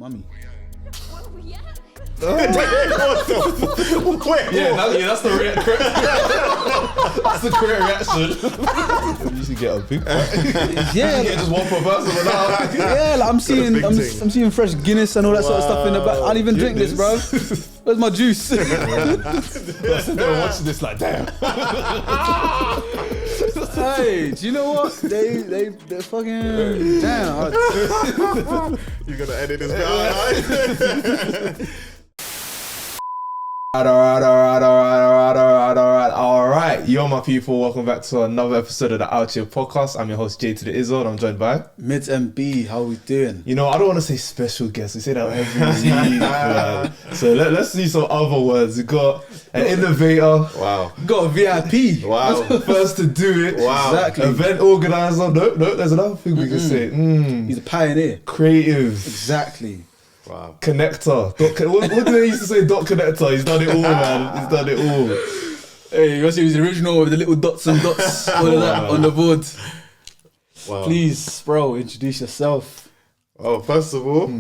mummy. Yeah. Wait, that's the correct. That's the correct reaction. you used to get a big Yeah, Yeah, just one per person. But now, yeah. Like I'm seeing fresh Guinness and all that sort of stuff in the back. I don't even drink this, bro. Where's my juice? they're watching this like, damn. Hey, do you know what? They're fucking damn. You're gonna edit this bit out. Alright, yo my people, welcome back to another episode of the Outchea Podcast. I'm your host Jide Adetunji and I'm joined by Mids MB, how we doing? You know, I don't want to say special guest, we say that every week, man. So let's see some other words. We got an innovator. Wow. Got a VIP. Wow. First to do it. Wow. Exactly. Event organizer. No, there's another thing we can say. He's a pioneer. Creative. Exactly. Wow. Connector. What do they used to say? Dot connector. He's done it all, man. He's done it all. Hey, you want to see his original with the little dots and dots, all of that on the board. Wow. Please, bro, introduce yourself. Well, first of all,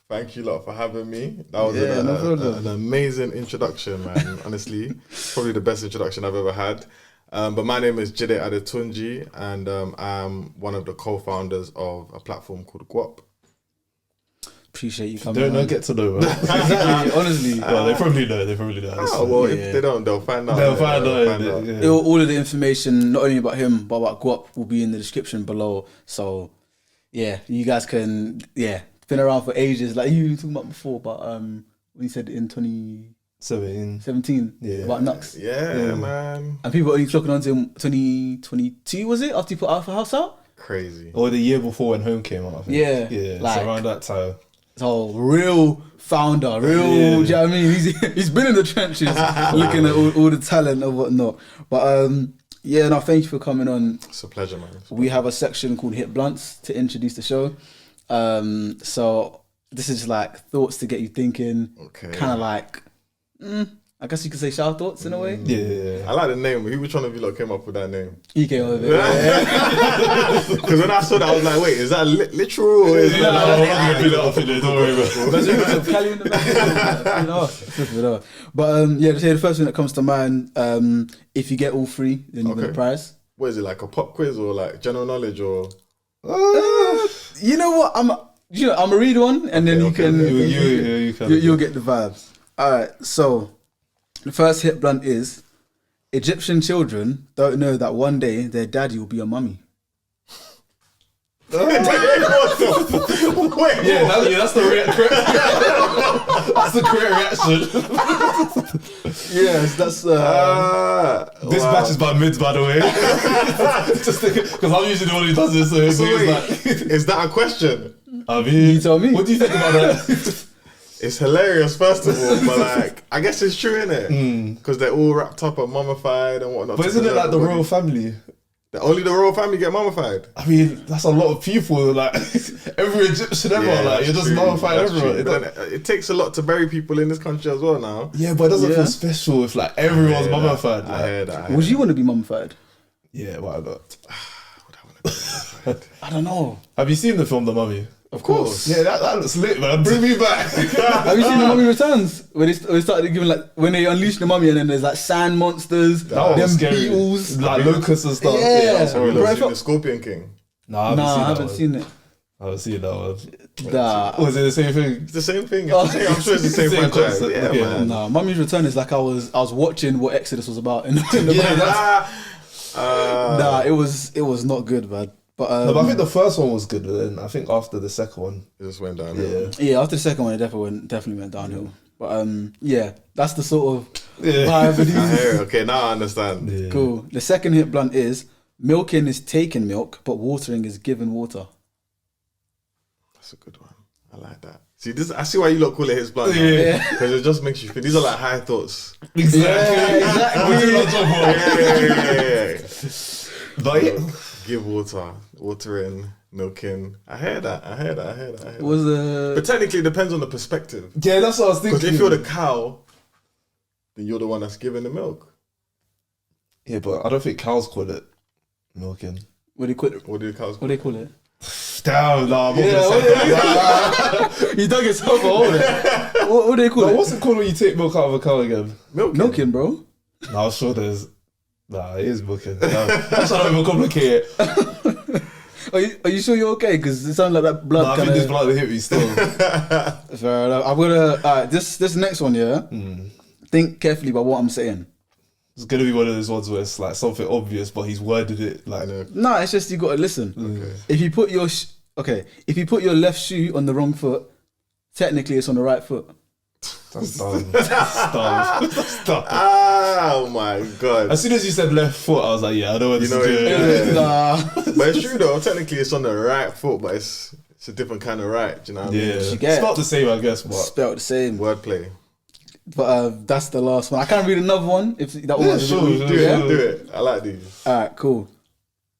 thank you lot for having me. That was an amazing introduction, man. Honestly, probably the best introduction I've ever had. But my name is Jide Adetunji, and I'm one of the co-founders of a platform called GUAP. Appreciate you coming. Don't get to know, man. Exactly, honestly. Well, they probably know. Oh, well, if they don't, they'll find out. They'll find out. Yeah. All of the information, not only about him, but about GUAP, will be in the description below. So, yeah, you guys can, been around for ages. Like you were talking about before, but when you said in 2017 about Nux. Yeah, man. And people only talking on to him 2022, was it? After you put Alpha House out? Crazy. Or the year before when Home came out, I think. Yeah. Yeah, Like, so around that time. So real founder, do you know what I mean? He's been in the trenches looking at all the talent and whatnot. But no, thank you for coming on. It's a pleasure, man. We have a section called Hit Blunts to introduce the show. So this is like thoughts to get you thinking. Okay. Kind of like, I guess you could say shower thoughts in a way. Yeah. I like the name. Which one of you lot came up with that name? You came up with it. Because when I saw that, I was like, wait, is that literal? Or is that Don't worry about it. There's some Cali in the back. But just say the first thing that comes to mind, if you get all three, then you win the prize. What is it, like a pop quiz or like general knowledge or? You know what? I'm gonna read one and then you'll get the vibes. All right, so the first hit blunt is: Egyptian children don't know that one day their daddy will be a mummy. Wait, That's the correct reaction. Yes, that's. This batch is by Mids, by the way. Just because I'm usually the one who does this. So is that a question? I mean, You tell me. What do you think about that? It's hilarious, first of all, but like, I guess it's true, innit? Because they're all wrapped up and mummified and whatnot. But isn't it like the royal family? Only the royal family get mummified? I mean, that's a lot of people. Like every Egyptian ever, like you're just mummified everyone. It takes a lot to bury people in this country as well now. Yeah, but it doesn't feel special if like everyone's mummified. I hear that. Would you want to be mummified? Yeah, why not? I don't know. Have you seen the film The Mummy? Of course. Yeah, that looks lit, man. Bring me back. Have you seen The Mummy Returns? When they started giving when they unleashed the mummy and then there's like sand monsters, them beetles, like locusts and stuff. Yeah. Have you seen the Scorpion King? No, I haven't seen it. I haven't seen that one. Was it the same thing? It's the same thing. I'm sure it's the same franchise. Yeah, man. Nah, Mummy's Return is like I was watching what Exodus was about in the it was not good, man. But I think the first one was good, but then I think after the second one, it just went downhill. Yeah, after the second one, it definitely went downhill. But that's the sort of vibe. Okay, now I understand. Yeah. Cool. The second hit blunt is: milking is taking milk, but watering is given water. That's a good one. I like that. See, I see why you lot call it his blunt. Because it just makes you feel. These are like high thoughts. Exactly. But give watering, milking. I hear that. But technically, it depends on the perspective. Yeah, that's what I was thinking. Because if you're the cow, then you're the one that's giving the milk. Yeah, but I don't think cows call it milking. What do you call it? What do the cows call it? What do they call it? Damn, nah, I'm not gonna say that. You dug yourself a hole there. What do they call it? What's it called when you take milk out of a cow again? Milking, bro. Nah, I'm sure there's. Nah, it is milking. That's not even complicated. Are you sure you're okay? Because it sounds like that blood. Nah, I think this blood hit me still. Fair enough. I'm gonna. This next one, yeah. Think carefully about what I'm saying. It's gonna be one of those ones where it's like something obvious, but he's worded it like. Nah, it's just you gotta listen. Okay. If you put your if you put your left shoe on the wrong foot, technically it's on the right foot. That's dumb. That's dumb. Oh my god! As soon as you said left foot, I was like, yeah, I know what this is doing. Nah. But it's true though. Technically, it's on the right foot, but it's a different kind of right. Do you know what I mean? Yeah, it's not the same, I guess. But spelled the same. Wordplay. But that's the last one. I can't read another one if that one. Do it. I like these. All right, cool.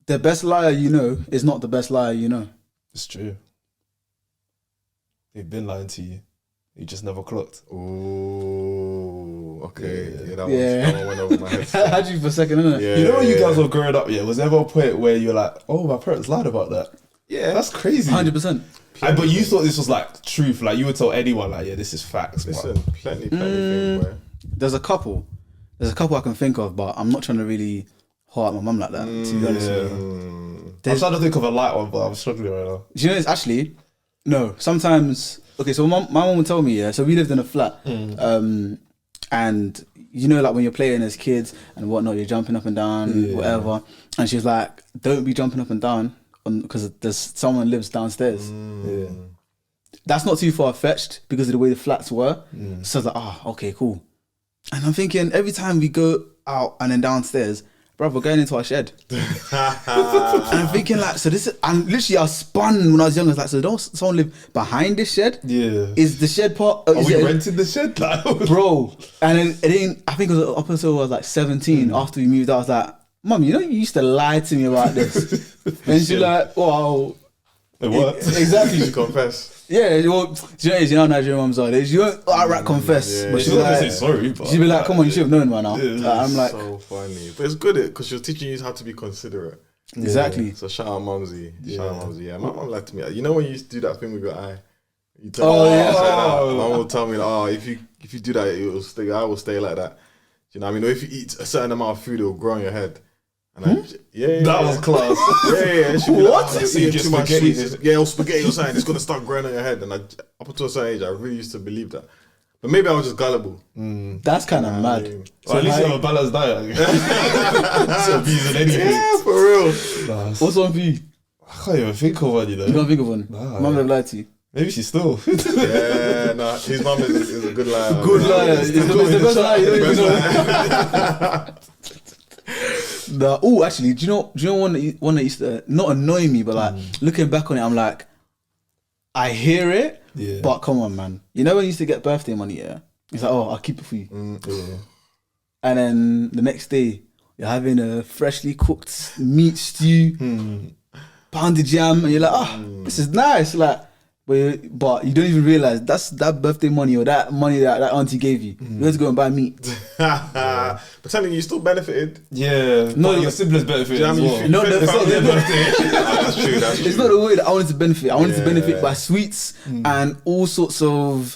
The best liar you know is not the best liar you know. It's true. They've been lying to you. You just never clocked. Oh, okay. Yeah, that one went over my head. I had you for a second, innit? Yeah, you know when you guys were growing up, was there ever a point where you're like, oh, my parents lied about that? Yeah, that's crazy. 100%. But you thought this was like truth, like you would tell anyone, like, yeah, this is facts. Listen, plenty things, bro. There's a couple I can think of, but I'm not trying to really heart my mum like that, to be honest with you. I'm trying to think of a light one, but I'm struggling right now. Do you know, it's actually, no, sometimes, okay, so my mum would tell me, so we lived in a flat, and you know, like when you're playing as kids and whatnot, you're jumping up and down, whatever, and she's like, don't be jumping up and down, because there's someone lives downstairs. That's not too far fetched because of the way the flats were. So I was like, okay, cool. And I'm thinking every time we go out and then downstairs, bro, we're going into our shed. And I'm thinking like, so this is, and literally I was spun when I was young. I was like, so don't someone live behind this shed? Yeah. Is the shed part? Are we renting the shed now? Bro. And then I think it was up until I was like 17 after we moved out. I was like, Mum, you know you used to lie to me about this. And she's like, wow. It worked. Exactly. You confess. Yeah, well, you know how Nigerian mums are. You don't outright confess. But she's like, say sorry. But she'd be like, come on, you should have known by now. I'm like, so funny. But it's good because she was teaching you how to be considerate. Exactly. So shout out Mumsy. Shout out Mumsy. Yeah, my mum liked me. You know when you used to do that thing with your eye? You tell my mum will tell me, if you do that, it will stay. I will stay like that. Do you know what I mean? Or if you eat a certain amount of food, it will grow on your head. And that was class. What? So you just spaghetti? Or spaghetti or something. It's gonna start growing on your head. And up until a certain age, I really used to believe that. But maybe I was just gullible. That's kind of mad. So at least you have a balanced diet. So abusing anything. Yeah, for real. Nice. What's one for you? I can't even think of one. You can't think of one. Nah, Mum never lied to you. Maybe she's still. Yeah, nah. His mum is a good liar. Good liar. It's the best liar. You don't even know. Oh, actually, do you know one that used to not annoy me, but like looking back on it, I'm like, I hear it, but come on, man. You know when you used to get birthday money, it's like, I'll keep it for you. And then the next day, you're having a freshly cooked meat stew, pounded jam, and you're like, this is nice, like. But you don't even realize that's that birthday money or that money that auntie gave you. You have to go and buy meat. But telling you still benefited. Yeah. No, your siblings benefited as well. No, that's not their birthday. That's true. It's not the way that I wanted to benefit. I wanted to benefit by sweets and all sorts of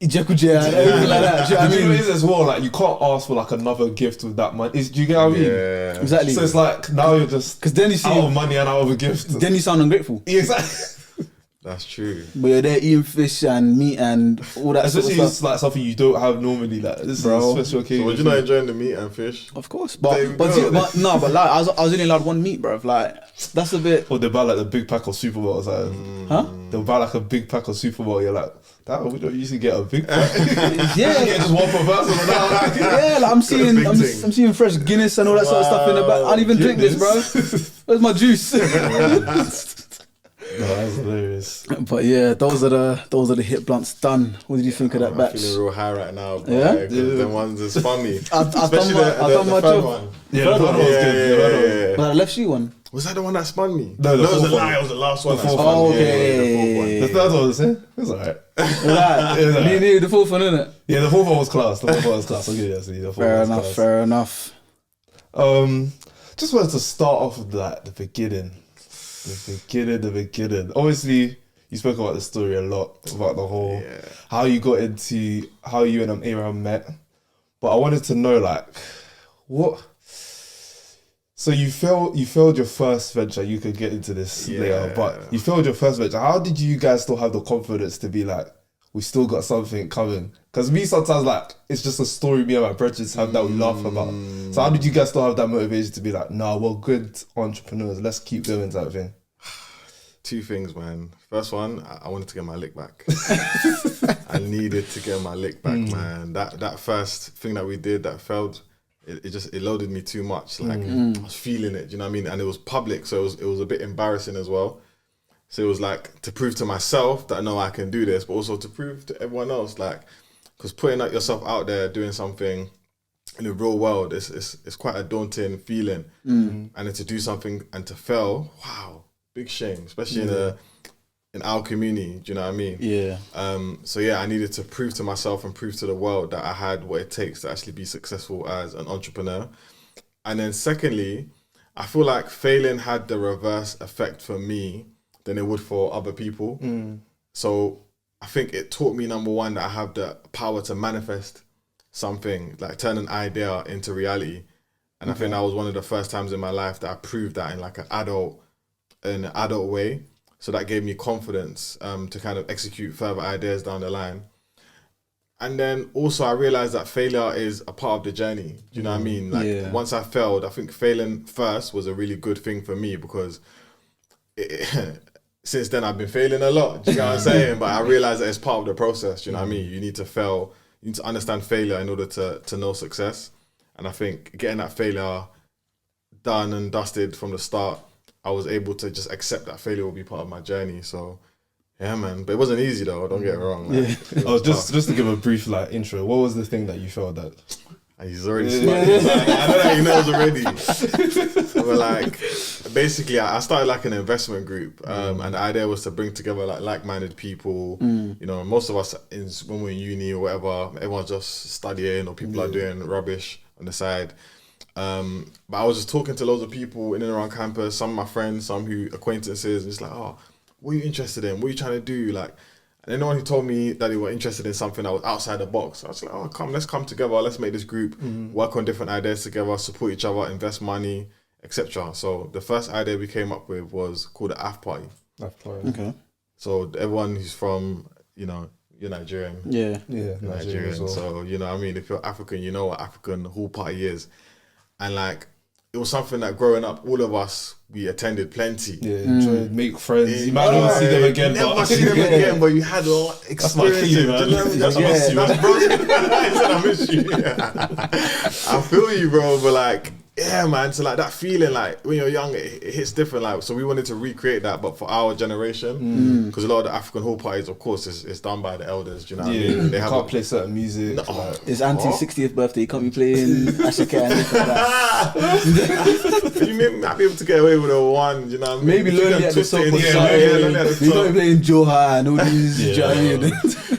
ijekuja and everything like that. Do you know what I mean? It is as well, like you can't ask for like another gift with that money. Do you get what I mean? Yeah. Exactly. So it's like now you're just because then you see out of money and out of a gift. Then you sound ungrateful. Exactly. That's true. But you're there eating fish and meat and all that. Especially sort of it's like something you don't have normally. Like this is a special occasion. So would you not enjoying the meat and fish? Of course, but like I was only allowed one meat, bro. Like that's a bit. Or they buy like the big pack of Superbowl or something. Huh? They'll buy like a big pack of Superbowl. You're like, damn, we don't usually get a big pack. Yeah, you get just one per person. Yeah, like I'm seeing fresh Guinness and all that sort of stuff in the back. I don't even drink this, bro. Where's my juice? No, that's hilarious. But yeah, those are the hit blunts done. What did you think of that batch? I'm feeling real high right now. Bro. Yeah? The ones that spun me. I've done my job. One. Yeah, the third one was good. But the left shoe one. Was that the one that spun me? No, it was a lie. It was the last one. Okay. The third one was it was alright. The fourth one, innit? Yeah, the fourth one was class. I'll give you that. Fair enough. Just wanted to start off with like the beginning. The beginning. Obviously, you spoke about the story a lot, about the whole, how you got into, how you and Aaron met. But I wanted to know, like, what... So you failed your first venture. You could get into this later, but you failed your first venture. How did you guys still have the confidence to be like, we still got something coming? Because me sometimes, like, it's just a story me and my brothers have that we laugh about. So how did you guys still have that motivation to be like, nah, we're good entrepreneurs, let's keep going type thing? Two things, man. First one, I wanted to get my lick back. I needed to get my lick back, man. That first thing that we did that failed, it loaded me too much. Like I was feeling it, do you know what I mean? And it was public, so it was a bit embarrassing as well. So it was like to prove to myself that I know I can do this, but also to prove to everyone else, like, because putting yourself out there, doing something in the real world, it's quite a daunting feeling. And then to do something and to fail, wow, big shame, especially in our community. Do you know what I mean? Yeah. So yeah, I needed to prove to myself and prove to the world that I had what it takes to actually be successful as an entrepreneur. And then secondly, I feel like failing had the reverse effect for me than it would for other people. So I think it taught me, number one, that I have the power to manifest something, like turn an idea into reality. And I think that was one of the first times in my life that I proved that in like an adult way. So that gave me confidence to kind of execute further ideas down the line. And then also I realized that failure is a part of the journey. Do you know what I mean? Like once I failed, I think failing first was a really good thing for me because since then I've been failing a lot. Do you know what I'm saying? But I realized that it's part of the process. Do you know what I mean? You need to fail. You need to understand failure in order to know success. And I think getting that failure done and dusted from the start, I was able to just accept that failure will be part of my journey. So, yeah, man. But it wasn't easy, though. Don't get me wrong. Like, just to give a brief like intro, what was the thing that you felt that? He's already smart. I know that he knows already. But like, basically, I started like an investment group, and the idea was to bring together like-minded people. You know, most of us when we're in uni or whatever, everyone's just studying or people are doing rubbish on the side. But I was just talking to loads of people in and around campus, some of my friends, some acquaintances, and it's like, oh, what are you interested in? What are you trying to do? Like, and anyone who told me that they were interested in something that was outside the box, I was like, oh, let's come together, let's make this group, work on different ideas together, support each other, invest money, etc. So the first idea we came up with was called the AF Party. AF Party. Okay. So everyone who's from, you know, you're Nigerian. Yeah. Nigerian. Well. So, you know what I mean? If you're African, you know what African hall party is. And like, it was something that growing up, all of us, we attended plenty. Yeah, enjoyed, make friends. You might never see them again. Never see them again, but you had all experiences. That's my key, man. I miss you. I feel you, bro. But like, yeah, man. So like that feeling, like when you're young, it hits different. Like, so we wanted to recreate that, but for our generation, because a lot of the African hall parties, of course, is done by the elders. Do you know what I mean? They can't play certain music. No. Like, it's Auntie's 60th birthday. You can't be playing Ashika and that. You may not be able to get away with a one. You know what I mean? Maybe Lonely at the Top. Lonely at the You Top. can't be playing J Hus and all these. Do you know what I mean?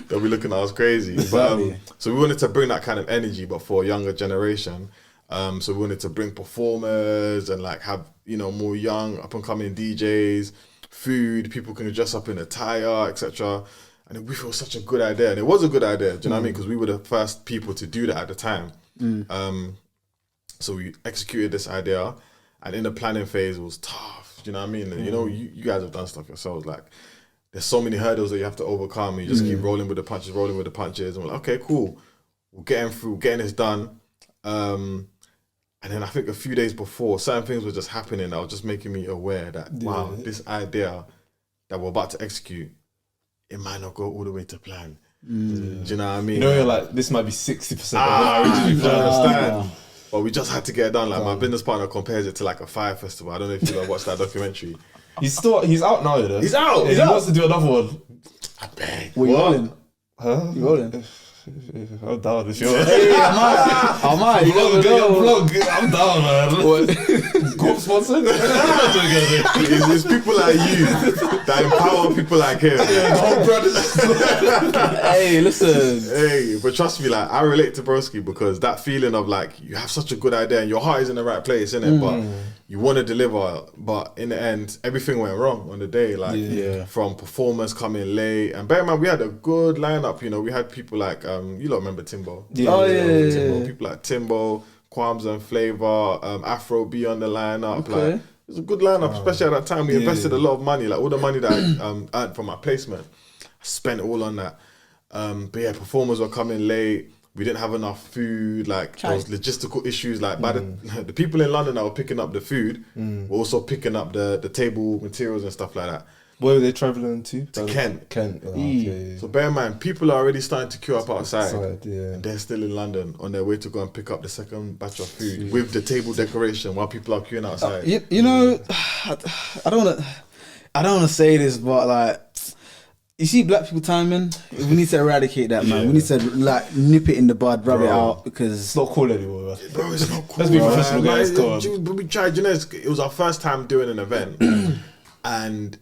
They'll be looking at us crazy. Exactly. But, so we wanted to bring that kind of energy, but for a younger generation. So we wanted to bring performers and like have, you know, more young up and coming DJs, food, people can dress up in attire, etc. And we thought it was such a good idea, and it was a good idea. Do you know what I mean? Because we were the first people to do that at the time. So we executed this idea, and in the planning phase, it was tough. Do you know what I mean? And, you know, you guys have done stuff yourselves. Like, there's so many hurdles that you have to overcome. And you just keep rolling with the punches, and we're like, okay, cool, we're getting through, getting this done. And then I think a few days before, certain things were just happening that was just making me aware that, wow, this idea that we're about to execute, it might not go all the way to plan. Do you know what I mean? You know, you're like, this might be 60% of what I originally planned. But we just had to get it done. Like, my business partner compares it to like a fire festival. I don't know if you watched that documentary. He's out now, you know? He's out! Yeah, he wants to do another one. I beg. What you rolling? Huh? You rolling? I'm down if you're. Hey, I'm out. You gotta go. I'm down, man. GUAP sponsored? It's people like you that empower people like him. The whole brothers. Hey, listen. Hey, but trust me, like I relate to Broski because that feeling of like you have such a good idea and your heart is in the right place, innit? But you want to deliver, but in the end, everything went wrong on the day. Like from performers coming late, and bear in mind we had a good lineup. You know, we had people like you lot remember Timbo? Yeah. People like Timbo, Quams and Flavor, Afro B on the lineup. Like it was a good lineup, especially at that time. We invested a lot of money, like all the money that I earned from my placement, I spent all on that. But yeah, performers were coming late. We didn't have enough food. Like there was logistical issues. Like by the people in London that were picking up the food were also picking up the table materials and stuff like that. Where were they travelling to? Kent. Okay. So bear in mind, people are already starting to queue up outside. And they're still in London on their way to go and pick up the second batch of food with the table decoration while people are queuing outside. You know, I don't want to say this, but like, you see black people timing, we need to eradicate that, man. We need to like nip it in the bud, rub it out, because it's not cool anymore, bro. It's not cool. Let's be professional, guys. We tried, it was our first time doing an event, and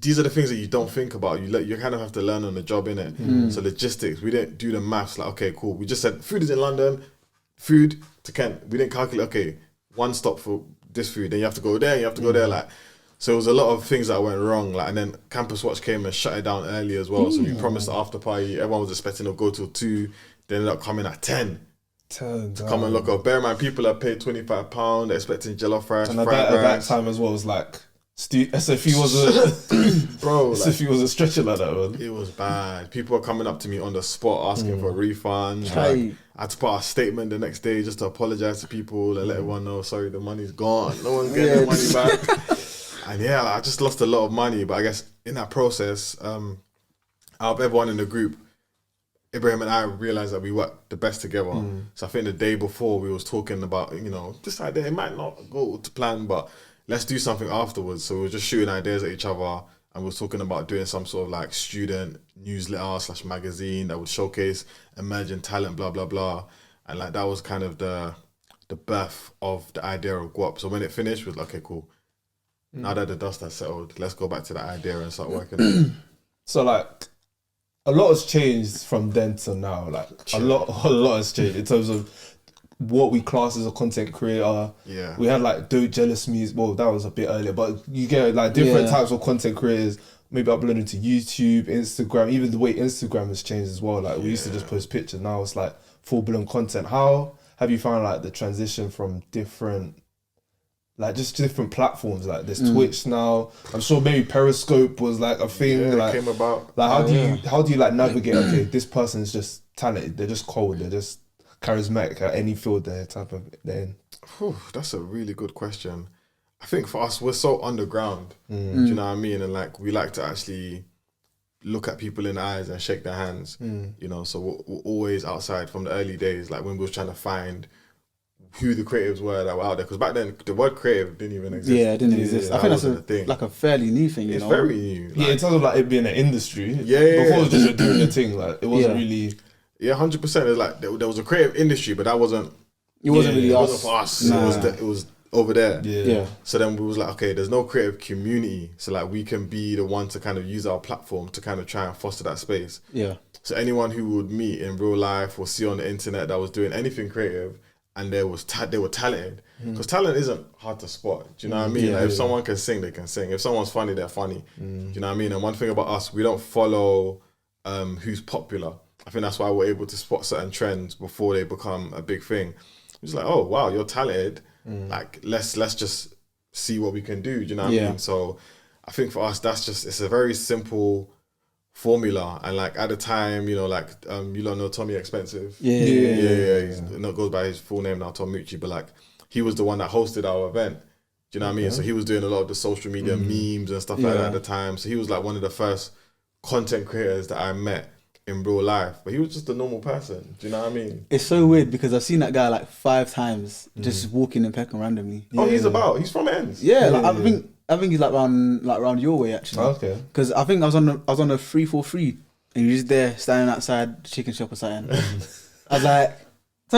these are the things that you don't think about. You kind of have to learn on the job, innit? So logistics, we didn't do the maths. Like, okay, cool. We just said food is in London, food to Kent. We didn't calculate. Okay, one stop for this food, then you have to go there. You have to go there, like. So it was a lot of things that went wrong, like, and then Campus Watch came and shut it down early as well. So we promised the after party. Everyone was expecting to go till 2. They ended up coming at 10. To come and look up. Bear in mind, people have paid £25. They're expecting jollof rice, and fried at rice. that time as well, it was like SFE was bro. SFE was a stretcher like that, man. It was bad. People were coming up to me on the spot asking for a refund. Like, I had to put out a statement the next day just to apologize to people and let everyone know, sorry, the money's gone. No one's getting their money back. And yeah, I just lost a lot of money. But I guess in that process, out of everyone in the group, Ibrahim and I realized that we worked the best together. So I think the day before we was talking about, this idea, it might not go to plan, but let's do something afterwards. So we were just shooting ideas at each other, and we were talking about doing some sort of like student newsletter / magazine that would showcase emerging talent, blah, blah, blah. And like that was kind of the birth of the idea of GUAP. So when it finished, we was like, okay, cool. Now that the dust has settled, let's go back to that idea and start working on it. So like, a lot has changed from then to now. Like a lot has changed in terms of what we class as a content creator. Yeah, we had like Don't Jealous Music. Well, that was a bit earlier, but you get like different types of content creators. Maybe uploading to YouTube, Instagram. Even the way Instagram has changed as well. Like we used to just post pictures. Now it's like full blown content. How have you found like the transition from different? Like just different platforms, like there's Twitch now. I'm sure maybe Periscope was like a thing. Yeah, like it came about. Like how do you like navigate? Okay, this person's just talented. They're just cold. They're just charismatic at any field they're in. That's a really good question. I think for us, we're so underground. Do you know what I mean? And like we like to actually look at people in the eyes and shake their hands. So we're always outside from the early days. Like when we was trying to find who the creatives were that were out there, because back then the word creative didn't even exist. Yeah, it didn't exist. I think that's a fairly new thing. It's very new. Like, in terms of like it being an industry. Before it was just doing the thing. Like it wasn't really. Yeah, 100%. It's like there was a creative industry, but that wasn't. It wasn't really us. It wasn't for us. Nah. It was over there. Yeah. So then we was like, okay, there's no creative community, so like we can be the one to kind of use our platform to kind of try and foster that space. Yeah. So anyone who would meet in real life or see on the internet that was doing anything creative, and they were talented, because talent isn't hard to spot. Do you know what I mean? If someone can sing, they can sing. If someone's funny, they're funny. Do you know what I mean? And one thing about us, we don't follow who's popular. I think that's why we're able to spot certain trends before they become a big thing. It's like, oh wow, you're talented. Like let's just see what we can do. Do you know what I mean? So I think for us, it's a very simple formula. And like at the time, you don't know Tommy Expensive. Yeah. He's not goes by his full name now, Tom Mucci, but like he was the one that hosted our event. Do you know what I mean? So he was doing a lot of the social media memes and stuff like that at the time. So he was like one of the first content creators that I met in real life, but he was just a normal person. Do you know what I mean? It's so weird because I've seen that guy like 5 times just walking in Peckham randomly. Oh, he's from Ends. I think he's like around your way actually. Okay. Because I think I was on a 343 and he was just there standing outside the chicken shop or something. I was like,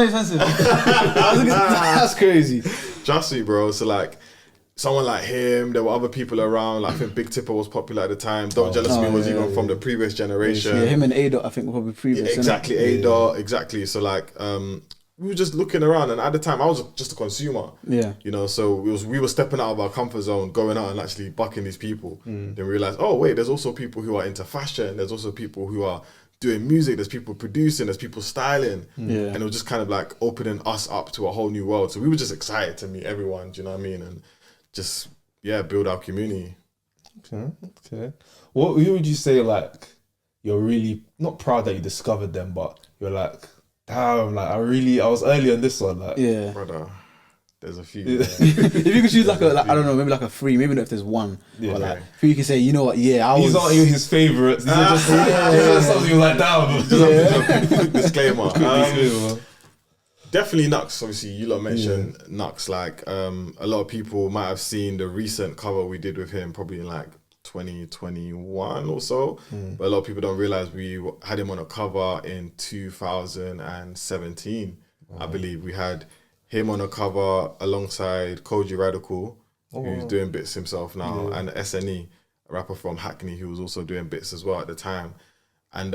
expensive. That's crazy. Trust me, bro. So like, someone like him, there were other people around. Like, I think Big Tipper was popular at the time. Don't Jealous Me was even from the previous generation. Yeah, him and A-Dot, I think, were probably previous. Yeah, exactly, A-Dot, exactly. So like, we were just looking around, and at the time I was just a consumer. Yeah. You know, so we were stepping out of our comfort zone, going out and actually bucking these people. Then we realized, oh wait, there's also people who are into fashion. There's also people who are doing music. There's people producing. There's people styling. Yeah. And it was just kind of like opening us up to a whole new world. So we were just excited to meet everyone. Do you know what I mean? And just build our community. Okay. Who would you say like you're really not proud that you discovered them, but you're like, damn, like I was early on this one, like Yeah. Brother, there's a few. If you could choose like I don't know, maybe like a 3, maybe not if there's one. Yeah. But like if you can say, you know what, these aren't even his favourites. These are just something you're like, damn. Quick disclaimer. Definitely Nux. Obviously, you lot mentioned Nux. Like, a lot of people might have seen the recent cover we did with him, probably in like 2021 or so. But a lot of people don't realize we had him on a cover in 2017. I believe we had him on a cover alongside Koji Radical, who's doing bits himself now, and SNE, a rapper from Hackney, who was also doing bits as well at the time. And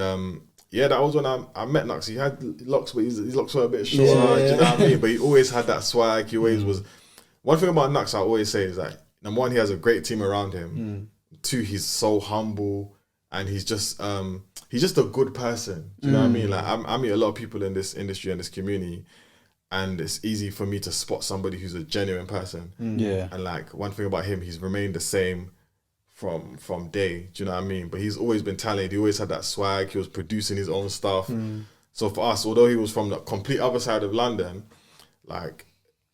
that was when I met Nux. He had locks, but his locks were a bit shorter. Do you know what I mean? But he always had that swag. He always was. One thing about Nux I always say is that, number one, he has a great team around him. 2, he's so humble, and he's just a good person. Do you know what I mean? Like I meet a lot of people in this industry and this community, and it's easy for me to spot somebody who's a genuine person. Yeah. And like, one thing about him, he's remained the same from day. Do you know what I mean? But he's always been talented. He always had that swag. He was producing his own stuff. So for us, although he was from the complete other side of London, like,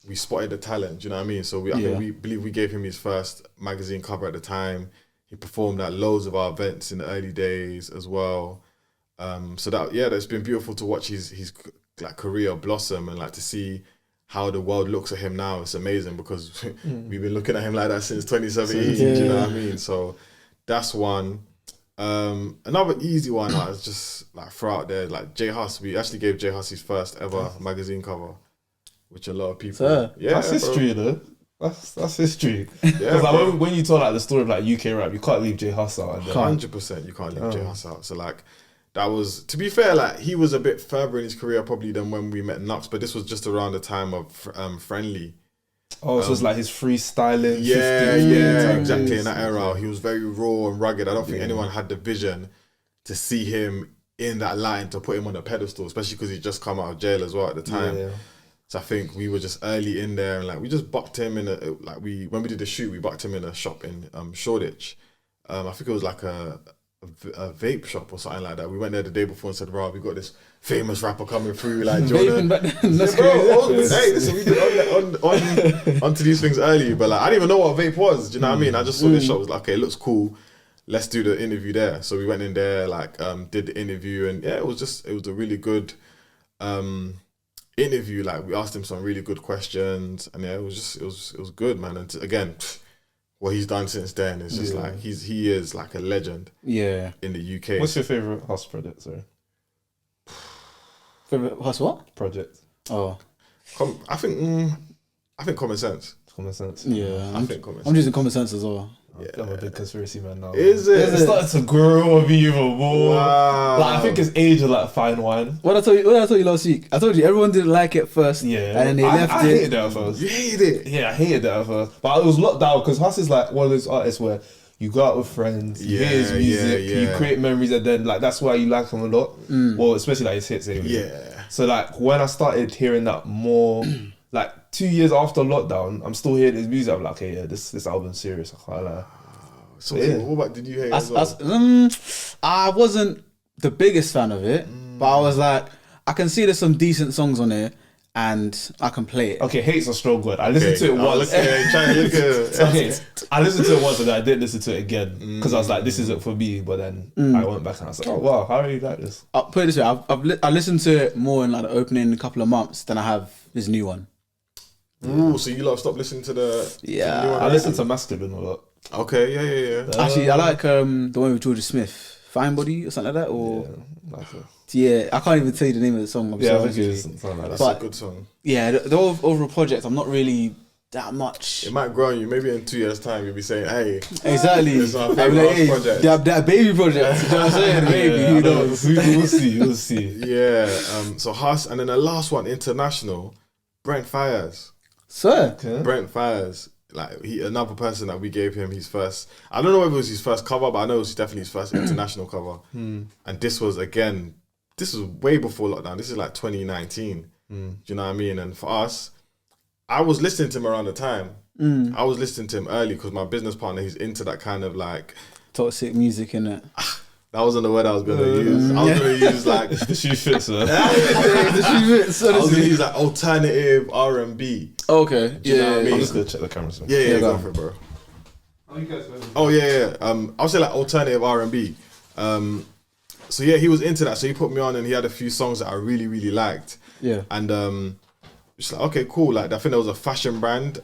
we spotted the talent. Do you know what I mean? So I think we believe we gave him his first magazine cover at the time. He performed at loads of our events in the early days as well. So that's been beautiful to watch his like career blossom, and like to see how the world looks at him now. It's amazing, because we've been looking at him like that since 2017. Do you know what I mean? So that's one. Another easy one I was just like throw out there, like J Hus. We actually gave J Hus his first ever magazine cover, which a lot of people. That's history, though. That's history. Because like when you tell like the story of like UK rap, you can't leave J Hus out. 100%, you can't leave J Hus out. So like, that was, to be fair, like, he was a bit further in his career probably than when we met Nux, but this was just around the time of Friendly. So it's like his freestyling. Exactly. In that era, he was very raw and rugged. I don't think anyone had the vision to see him in that line, to put him on a pedestal, especially because he'd just come out of jail as well at the time. So I think we were just early in there, and like, we just bucked him in when we did the shoot, we bucked him in a shop in Shoreditch. I think it was like a vape shop or something like that. We went there the day before and said, "Bro, we got this famous rapper coming through. Like, do you wanna..." Hey, listen, we did onto these things early, but like, I didn't even know what vape was. Do you know what I mean? I just saw this shop. I was like, okay, it looks cool. Let's do the interview there. So we went in there, like, did the interview, and it was a really good interview. Like, we asked him some really good questions, and it was good, man. And again, what he's done since then is just like, he is like a legend. In the UK. What's your favourite Hus project? Sorry. Favourite Hus what? Project. Oh. I think Common Sense. Common Sense. Yeah. I think Common Sense. I'm using Common Sense as well. I'm a big conspiracy man now. Is it? It's starting to grow on me even more. Wow. Like, I think it's age of like fine wine. What I told you last week? I told you everyone didn't like it first. Yeah. And then they left I it. hated that at first. You hated it? Yeah, I hated that at first. But it was locked down, because Hus is like one of those artists where you go out with friends, you hear his music, you create memories, and then like, that's why you like him a lot. Well, especially like his hits. So like, when I started hearing that more, like 2 years after lockdown, I'm still hearing his music. I'm like, okay, this album's serious. I can't lie. So what about, did you hate it as well? I wasn't the biggest fan of it, but I was like, I can see there's some decent songs on there, and I can play it. Okay, hate's a strong word. I listened to it once. Okay, I listened to it once, and then I didn't listen to it again, because I was like, this isn't for me. But then I went back and I was like, oh wow, how do you like this? I'll put it this way: I listened to it more in like the opening a couple of months than I have this new one. Ooh, so you lot stopped listening to the new one? I listened to Masculine a lot. Okay, yeah. Actually, I like the one with Georgia Smith, Fine Body or something like that, or yeah, I can't even tell you the name of the song. I think it is something like that. That's a good song. Yeah, the overall project, I'm not really that much. It might grow on you. Maybe in 2 years' time, you'll be saying, "Hey, exactly, it's our favorite project." That baby project. You know what I'm saying? Baby, who knows? We'll see. Yeah. So Hus, and then the last one, international, Brent Fires. Sir, Brent Fires. Like another person that we gave him his first. I don't know if it was his first cover, but I know it was definitely his first international cover. And this was way before lockdown. This is like 2019. Do you know what I mean? And for us, I was listening to him around the time. I was listening to him early because my business partner, he's into that kind of like toxic music, innit? That wasn't the word I was going to use. I was going to use like the shoe fits, man. The shoe fits. I was going to use like alternative R&B. Okay. Do you know what I mean? I'm just going to check the cameras. Yeah, go for it, bro. Oh, you guys. Oh yeah. I'll say like alternative R&B. So yeah, he was into that. So he put me on, and he had a few songs that I really, really liked. Yeah. And it's like, okay, cool. Like I think there was a fashion brand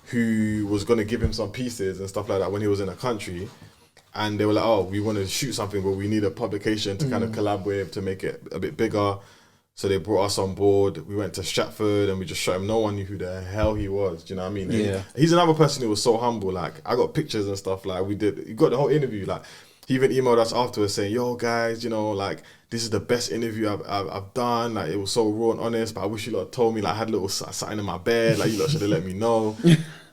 who was gonna give him some pieces and stuff like that when he was in the country. And they were like, oh, we want to shoot something, but we need a publication to kind of collab with to make it a bit bigger. So they brought us on board. We went to Stratford and we just shot him. No one knew who the hell he was. Do you know what I mean? Yeah. He's another person who was so humble. Like I got pictures and stuff. Like we got the whole interview. Like he even emailed us afterwards saying, yo guys, you know, like this is the best interview I've done. Like it was so raw and honest, but I wish you lot told me, like I had a little something in my bed. Like you lot should have let me know.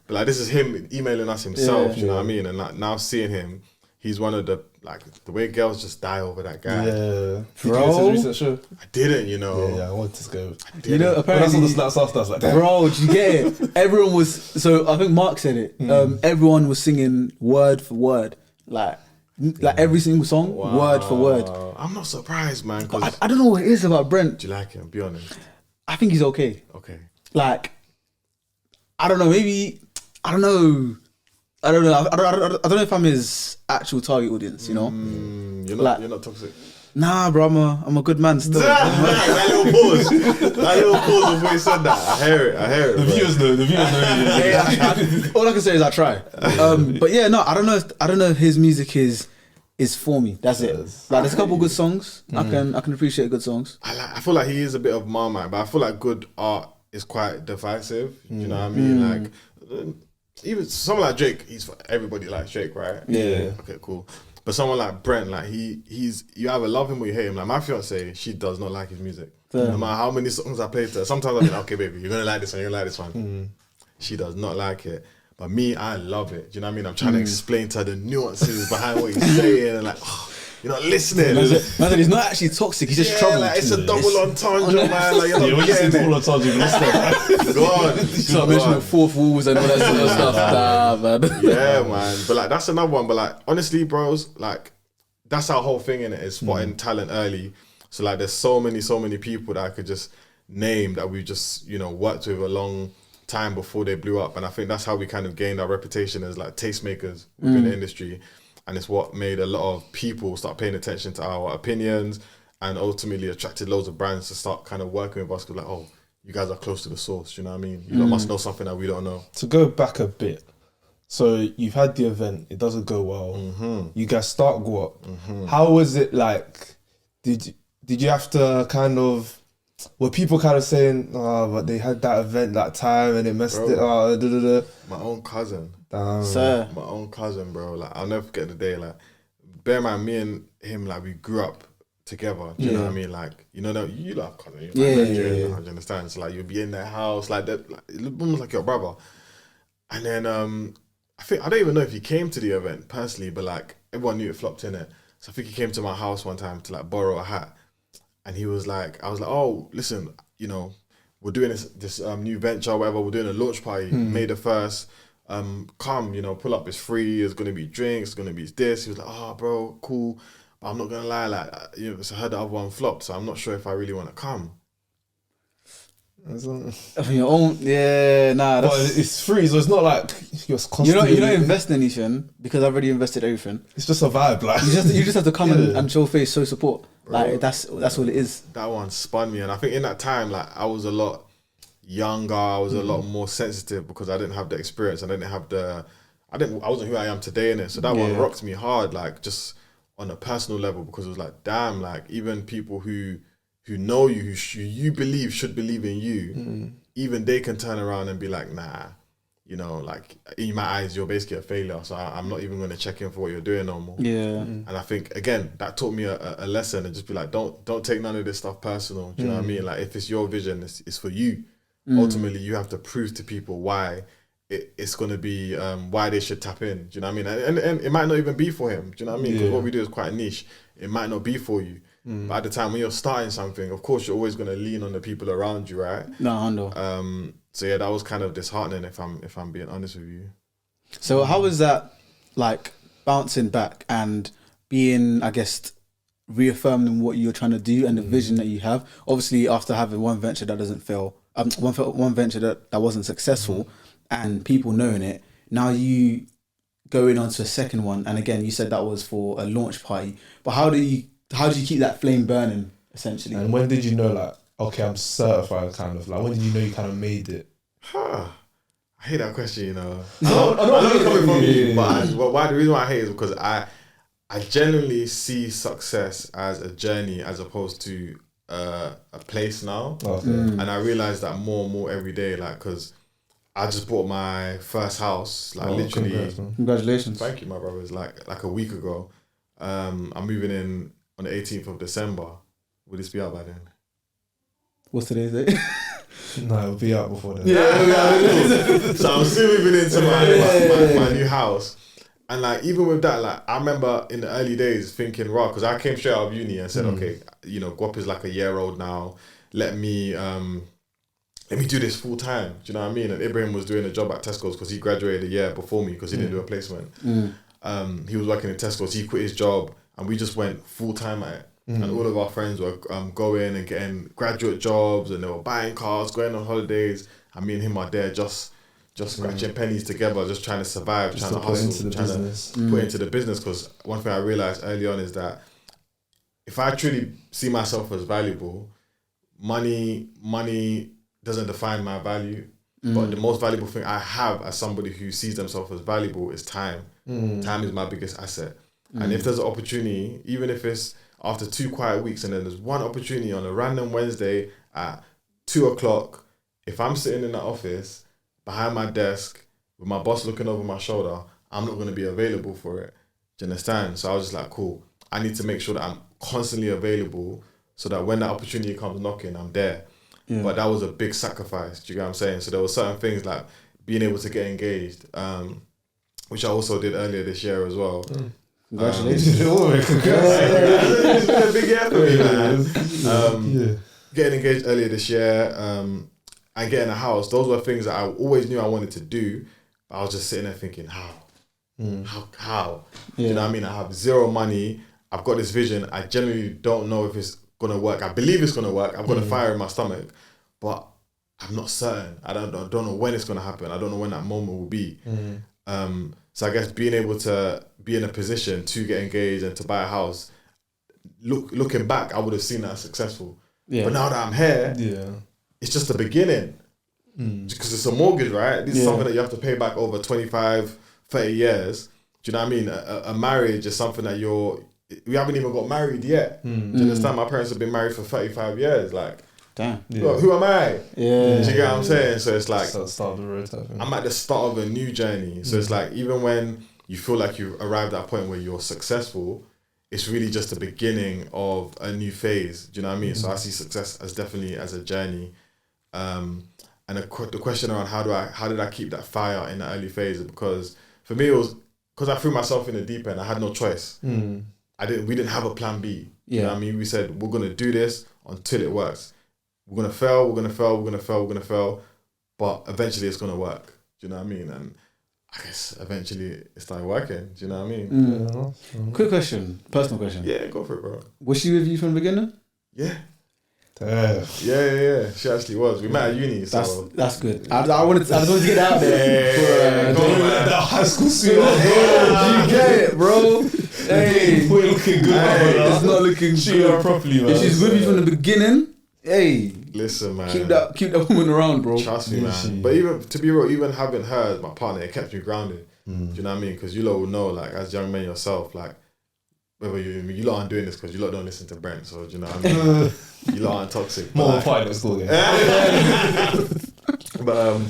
But like this is him emailing us himself. Do you know what I mean? And like now seeing him, he's one of the, like, the way girls just die over that guy. Yeah. Bro. Did you go to his recent show? I didn't, you know. Yeah, I wanted to go. You know, apparently... When I saw the snaps after, I was like, damn. Bro, did you get it? Everyone was... So, I think Mark said it. Everyone was singing word for word. Like every single song, word for word. I'm not surprised, man. Cause I don't know what it is about Brent. do you like him? Be honest. I think he's okay. Okay. Like, I don't know, maybe... I don't know. I don't know if I'm his actual target audience, you know? You're not toxic. Nah, bro, I'm a good man still. That little pause before you said that. I hear it. The viewers know. All I can say is I try. But yeah, no, I don't know if his music is for me. That's it. Like there's a couple good songs. I can appreciate good songs. I feel like he is a bit of Marmite, but I feel like good art is quite divisive. You know what I mean? Like even someone like Drake, everybody likes Drake, right? Yeah. Okay, cool. But someone like Brent, like he's you either love him or you hate him. Like my fiance, she does not like his music. No matter how many songs I play to her, sometimes I'm like, okay, baby, you're gonna like this one, you're gonna like this one. She does not like it. But me, I love it. Do you know what I mean? I'm trying to explain to her the nuances behind what he's saying, and like, you're not listening. Man, he's not actually toxic. He's just troubled. Like, it's a double entendre, man. Like, you're not getting it. Double entendre, God. Start mentioning fourth walls and all that sort of stuff. Nah, man. Yeah, man. But like, that's another one. But like, honestly, bros, like, that's our whole thing in it, is spotting talent early. So like, there's so many people that I could just name that we just, you know, worked with a long time before they blew up. And I think that's how we kind of gained our reputation as like tastemakers within the industry. And it's what made a lot of people start paying attention to our opinions, and ultimately attracted loads of brands to start kind of working with us. Like, oh, you guys are close to the source. You know what I mean? You must know something that we don't know. To go back a bit, so you've had the event, it doesn't go well. You guys start GUAP. How was it like? Did you have to kind of... Were people kind of saying, but they had that event that time and it messed it up? My own cousin. Sir. My own cousin, bro. Like, I'll never forget the day. Like, bear in mind, me and him, like, we grew up together. Do you know what I mean? Like, you know, you love cousin. You you understand? So, like, you'll be in their house, like, that, like, almost like your brother. And then, I don't even know if he came to the event personally, but, like, everyone knew it flopped in it. So I think he came to my house one time to, like, borrow a hat. And he was like, I was like, oh, listen, you know, we're doing this new venture, whatever. We're doing a launch party, May the 1st. Come, you know, pull up. It's free. It's gonna be drinks. It's gonna be this. He was like, oh, bro, cool. But I'm not gonna lie, like, you know, so I heard the other one flopped, so I'm not sure if I really want to come. Of your own, yeah, nah. But it's free, so it's not like you're constantly... You don't invest in anything because I've already invested everything. It's just a vibe, like you just have to come and show face, show support. Bro, like that's all it is. That one spun me, and I think in that time, like, I was a lot younger. I was a lot more sensitive because I didn't have the experience. I wasn't who I am today in it. So that one rocked me hard, like, just on a personal level, because it was like, damn, like even people who know you, who you believe should believe in you, even they can turn around and be like, nah, you know, like in my eyes, you're basically a failure. So I'm not even going to check in for what you're doing no more. Yeah. And I think, again, that taught me a lesson, and just be like, don't take none of this stuff personal. Do you know what I mean? Like if it's your vision, it's for you. Ultimately, you have to prove to people why it's going to be, why they should tap in. Do you know what I mean? And it might not even be for him. Do you know what I mean? Because what we do is quite niche. It might not be for you. But at the time when you're starting something, of course, you're always going to lean on the people around you, right? No, I know. So yeah, that was kind of disheartening, if I'm being honest with you. So how was that, like, bouncing back and being, I guess, reaffirming what you're trying to do and the vision that you have? Obviously, after having one venture that doesn't fail, one venture that wasn't successful, and people knowing it, now you going on to a second one, and again, you said that was for a launch party. But how do you keep that flame burning, essentially? And when did you know, like, okay, I'm certified, kind of? Like, when did you know you kind of made it? I hate that question, you know. I know it's coming from you, but the reason why I hate it is because I genuinely see success as a journey as opposed to a place now. And I realize that more and more every day, like, because I just bought my first house, like literally. Congratulations. Thank you, my brothers. Like a week ago. I'm moving in on the 18th of December. Will this be out by then? What's today's date? No, it'll be out before then. Yeah. So I'm still moving into my new house. And like, even with that, like, I remember in the early days thinking, right, because I came straight out of uni and said, okay, you know, GUAP is like a year old now. Let me do this full time. Do you know what I mean? And Ibrahim was doing a job at Tesco's because he graduated a year before me because he didn't do a placement. He was working in Tesco's. He quit his job, and we just went full time at it. And all of our friends were going and getting graduate jobs, and they were buying cars, going on holidays. And me and him are there just scratching pennies together, just trying to survive, just trying to hustle, trying to put into the business. Because one thing I realized early on is that if I truly see myself as valuable, money doesn't define my value. But the most valuable thing I have as somebody who sees themselves as valuable is time. Time is my biggest asset. And if there's an opportunity, even if it's after 2 quiet weeks, and then there's one opportunity on a random Wednesday at 2:00, if I'm sitting in the office behind my desk with my boss looking over my shoulder, I'm not going to be available for it. Do you understand? So I was just like, cool, I need to make sure that I'm constantly available so that when that opportunity comes knocking, I'm there. Yeah. But that was a big sacrifice. Do you get what I'm saying? So there were certain things like being able to get engaged, which I also did earlier this year as well. Congratulations. It's been a big year for me, man. Getting engaged earlier this year, and getting a house, those were things that I always knew I wanted to do, but I was just sitting there thinking, how? How? Yeah. You know what I mean? I have zero money. I've got this vision. I genuinely don't know if it's going to work. I believe it's going to work. I've got a fire in my stomach, but I'm not certain. I don't know when it's going to happen. I don't know when that moment will be. So I guess being able to be in a position to get engaged and to buy a house, looking back, I would have seen that as successful. Yeah. But now that I'm here, it's just the beginning. Because it's a mortgage, right? This is something that you have to pay back over 25, 30 years. Do you know what I mean? A marriage is something that we haven't even got married yet. Do you understand? My parents have been married for 35 years. Like, damn. Look, who am I? Yeah. Do you get what I'm saying? So it's like, start of the road type thing. I'm at the start of a new journey. So it's like, even when you feel like you've arrived at a point where you're successful, it's really just the beginning of a new phase. Do you know what I mean? So I see success as definitely as a journey. And the question around how did I keep that fire in the early phase? Because for me, it was because I threw myself in the deep end. I had no choice. We didn't have a plan B. You know what I mean? We said, we're going to do this until it works. We're going to fail, we're going to fail, we're going to fail, we're going to fail. But eventually it's going to work. Do you know what I mean? And I guess eventually it started working. Do you know what I mean? Quick question, personal question. Yeah, go for it, bro. Was she with you from the beginning? Yeah. Yeah. She actually was. We met at uni, so that's good. I wanted to get out there. That high school suit. You get it, bro. Hey, we're looking good. It's not looking good properly, man. If she's with you from the beginning, hey, listen, man. Keep that woman around, bro. Trust me, man. But even to be real, even having her as my partner, it kept me grounded. Do you know what I mean? Because you lot will know, like, as young men yourself, like, whether you lot aren't doing this because you lot don't listen to Brent, so do you know what I mean? You lot aren't toxic. More like, fight at school game. But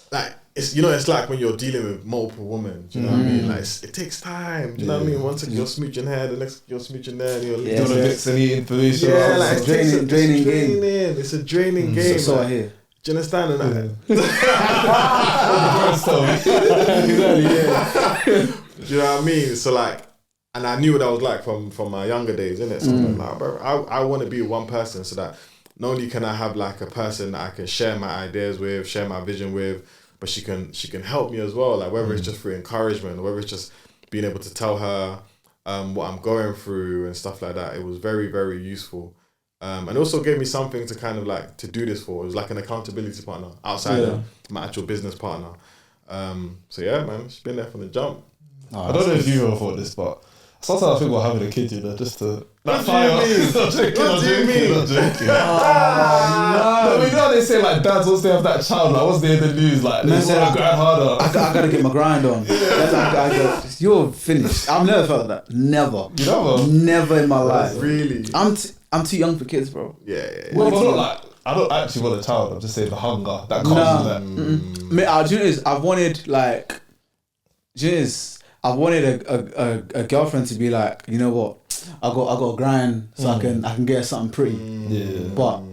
like it's like when you're dealing with multiple women. Do you know what I mean? Like it takes time. Do you know what I mean? One second you're smooching here, the next you're smooching there, and you're don't mix any information. Yeah, like it's draining game. It's a draining game. So I hear. Do you understand? Exactly. Yeah. Do you know what I mean? So like. And I knew what I was like from my younger days, innit? So I'm like, bro, I want to be one person so that not only can I have like a person that I can share my ideas with, share my vision with, but she can help me as well. Like whether it's just through encouragement or whether it's just being able to tell her what I'm going through and stuff like that. It was very, very useful. And also gave me something to kind of like to do this for. It was like an accountability partner outside of my actual business partner. So yeah, man, she's been there from the jump. I don't know if you ever thought this, but sometimes I think about having a kid, you know, just to... What do you mean? What do you mean? No, you know how they say, like, dads, once they have that child, like, once they're in the news, like, they want to grind harder. I gotta get my grind on. You're finished. I've never felt that. Never. You never? Never in my life. Really? I'm too young for kids, bro. Yeah. Well, but not like... I don't actually want a child. I'm just saying the hunger that comes with that. Do you know what it is? I've wanted, like... Do you know what it is? I wanted a girlfriend to be like, you know what, I got to grind so I can get something pretty. Yeah. But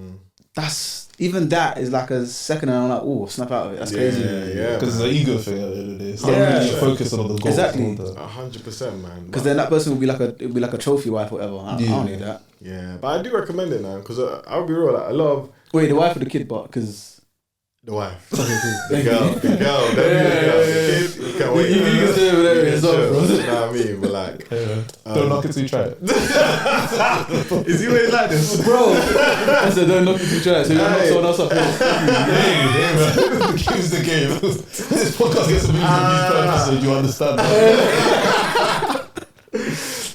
even that is like a second, and I'm like, oh, snap out of it. That's crazy. Yeah. Because it's an ego thing at the end of the day. It's not really focusing on the goal. Exactly. 100%, man. Because then that person will be like a trophy wife or whatever. I don't need that. Yeah, but I do recommend it now because I'll be real. Like, a lot of the wife or the kid, but because. The wife. Okay, the girl. The kid, you can't wait. You can stay over there. It's over, bro. You know what I mean? But like... don't knock it till you try it. Is he always like this? Bro, I said don't knock it till you try it. So you knock someone else up. The game's the game. This podcast gets a million views per episode, you understand that?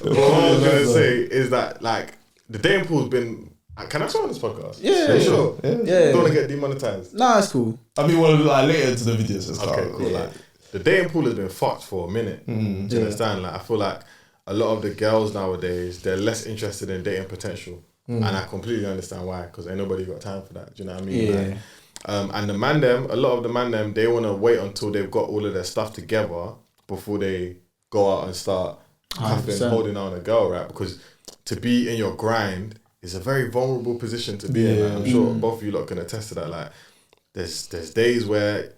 What I was going to say is that like the dating pool's been... Can I say on this podcast? Yeah, sure. Yeah. Don't want to get demonetized. Nah, it's cool. I mean, well, like later into the videos. Okay, cool. Yeah. Like the dating pool has been fucked for a minute. Do you understand? Like I feel like a lot of the girls nowadays they're less interested in dating potential, and I completely understand why. Because ain't nobody got time for that. Do you know what I mean? Yeah. Like, and a lot of the man them, they want to wait until they've got all of their stuff together before they go out and start holding on a girl, right? Because to be in your grind. It's a very vulnerable position to be in. Like, I'm sure both of you lot can attest to that. Like, there's days where,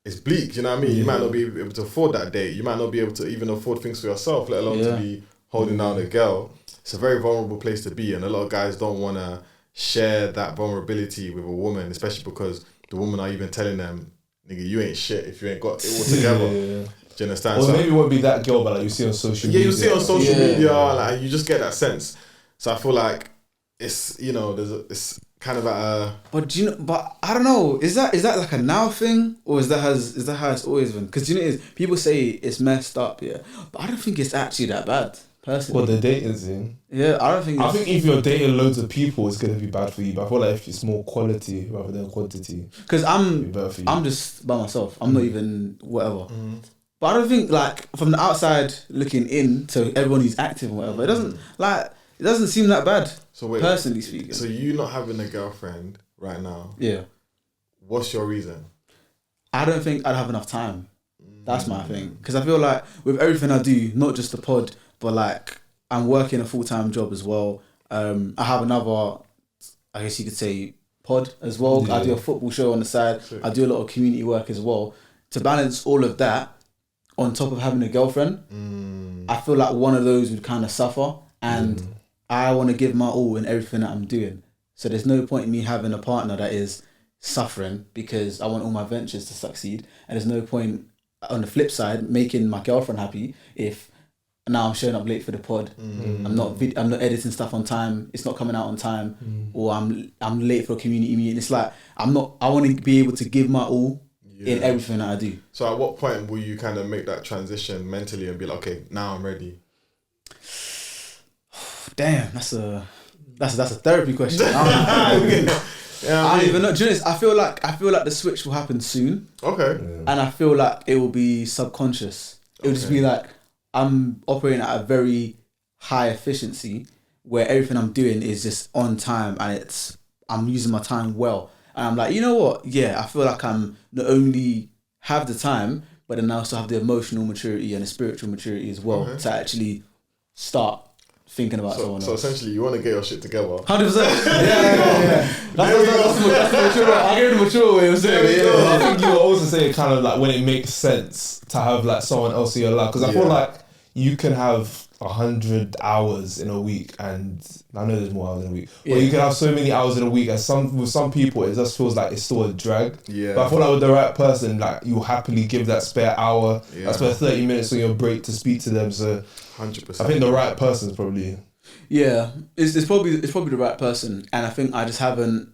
it's bleak. You know what I mean? You might not be able to afford that date. You might not be able to even afford things for yourself, let alone to be holding down a girl. It's a very vulnerable place to be, and a lot of guys don't want to share that vulnerability with a woman, especially because the woman are even telling them, "Nigga, you ain't shit if you ain't got it all together." Do you understand? Or maybe it won't be that girl, but like you see on social media. Yeah, you see on social media, like you just get that sense. So I feel like it's it's kind of But I don't know. Is that like a now thing or is that how it's always been? Because people say it's messed up, but I don't think it's actually that bad. Personally. What the dating scene? Yeah, I think if you're dating loads of people, it's gonna be bad for you. But I feel like if it's more quality rather than quantity, because I'm just by myself. I'm not even whatever. But I don't think like from the outside looking in to everyone who's active or whatever. It doesn't seem that bad. So wait, personally speaking. So you not having a girlfriend right now? Yeah. What's your reason? I don't think I'd have enough time. That's my thing. Because I feel like with everything I do, not just the pod, but like I'm working a full-time job as well. I have another, I guess you could say, pod as well. Yeah. I do a football show on the side. Sure. I do a lot of community work as well. To balance all of that on top of having a girlfriend, I feel like one of those would kind of suffer. And I want to give my all in everything that I'm doing. So there's no point in me having a partner that is suffering because I want all my ventures to succeed. And there's no point on the flip side making my girlfriend happy if now I'm showing up late for the pod. I'm not editing stuff on time. It's not coming out on time, or I'm late for a community meeting. It's like I want to be able to give my all in everything that I do. So at what point will you kind of make that transition mentally and be like, okay, now I'm ready? Damn, that's a therapy question. I don't even know. Do you know, I feel like the switch will happen soon. Okay. And I feel like it will be subconscious. It will just be like, I'm operating at a very high efficiency where everything I'm doing is just on time and I'm using my time well. And I'm like, you know what? Yeah, I feel like I'm not only have the time, but then I also have the emotional maturity and the spiritual maturity as well to actually start thinking about someone else. So essentially, you want to get your shit together. 100%. Yeah. That's the mature. I gave the mature way of saying it. Yeah. I think you were also saying kind of like when it makes sense to have like someone else in your life, because I feel like you can have 100 hours in a week, and I know there's more hours in a week, but you can have so many hours in a week, and with some people it just feels like it's still a drag. But I feel like with the right person, like you'll happily give that spare hour, that spare 30 minutes on your break to speak to them. So 100%. I think the right person's probably it's probably the right person, and I think I just haven't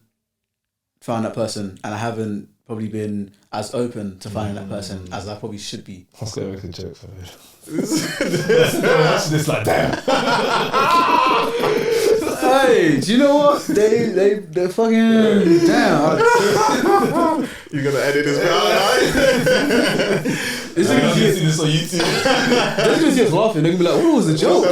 found that person, and I haven't probably been as open to finding that person as I probably should be. I was gonna make a joke for it. It's like, damn. Hey, do you know what? They fucking damn. You're gonna edit this bit out, right? This is gonna see this on YouTube. They're gonna see us laughing. They're gonna be like, "What was the joke?"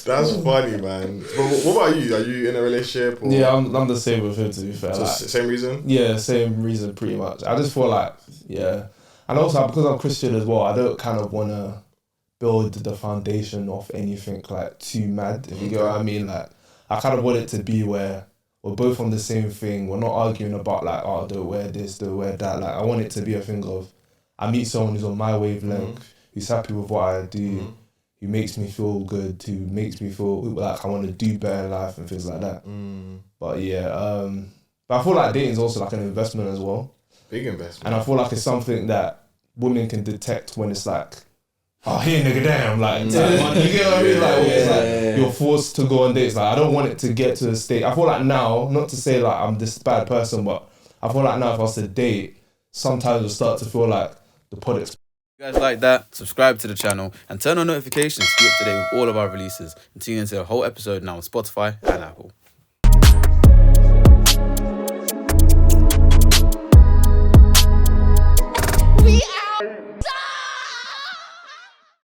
That's funny, man. But what about you? Are you in a relationship? Or? Yeah, I'm the same with him, to be fair. So like, same reason? Yeah, same reason pretty much. I just feel like, and also because I'm Christian as well, I don't kind of want to build the foundation of anything like too mad, if you get what I mean. Like, I kind of want it to be where we're both on the same thing. We're not arguing about like, oh, don't wear this, don't wear that. Like, I want it to be a thing of, I meet someone who's on my wavelength, who's happy with what I do, who makes me feel good, who makes me feel like I want to do better in life and things like that. But but I feel like dating is also like an investment as well. Big investment. And I feel like it's something that women can detect when it's like, oh, here nigga, damn, like, you get what I mean? Like, it's like you're forced to go on dates. Like, I don't want it to get to a state. I feel like now, not to say like I'm this bad person, but I feel like now if I was to date, sometimes you'll start to feel like the product. If you guys like that, subscribe to the channel and turn on notifications to be up to date with all of our releases, and tune into the whole episode now on Spotify and Apple. We